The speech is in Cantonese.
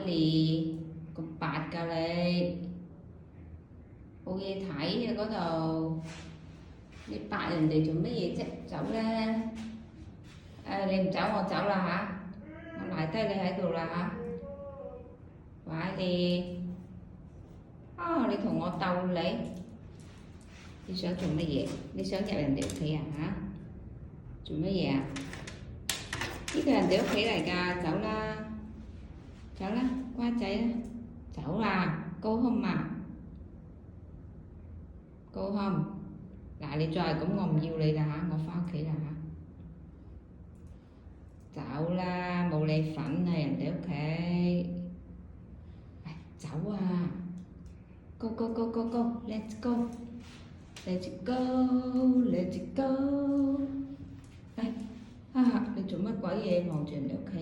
lì cục bạch cà lê ô ye thấy ở嗰度你白人哋做乜嘢啫？走啦！你唔走我走啦吓，我賴低你喺度啦吓，快啲！你同我鬥你想做乜嘢？你想入人哋屋企啊吓？做乜嘢啊？呢個人哋屋企嚟㗎，走啦！走啦，乖仔啦，走啦，go home啊，go home！嗱，你再係咁，我唔要你啦嚇，我翻屋企啦嚇，走啦，冇你份啊，人哋屋企，走啊，go go go go go，let's go，let's go，let's go，你做乜鬼嘢望住人哋屋企？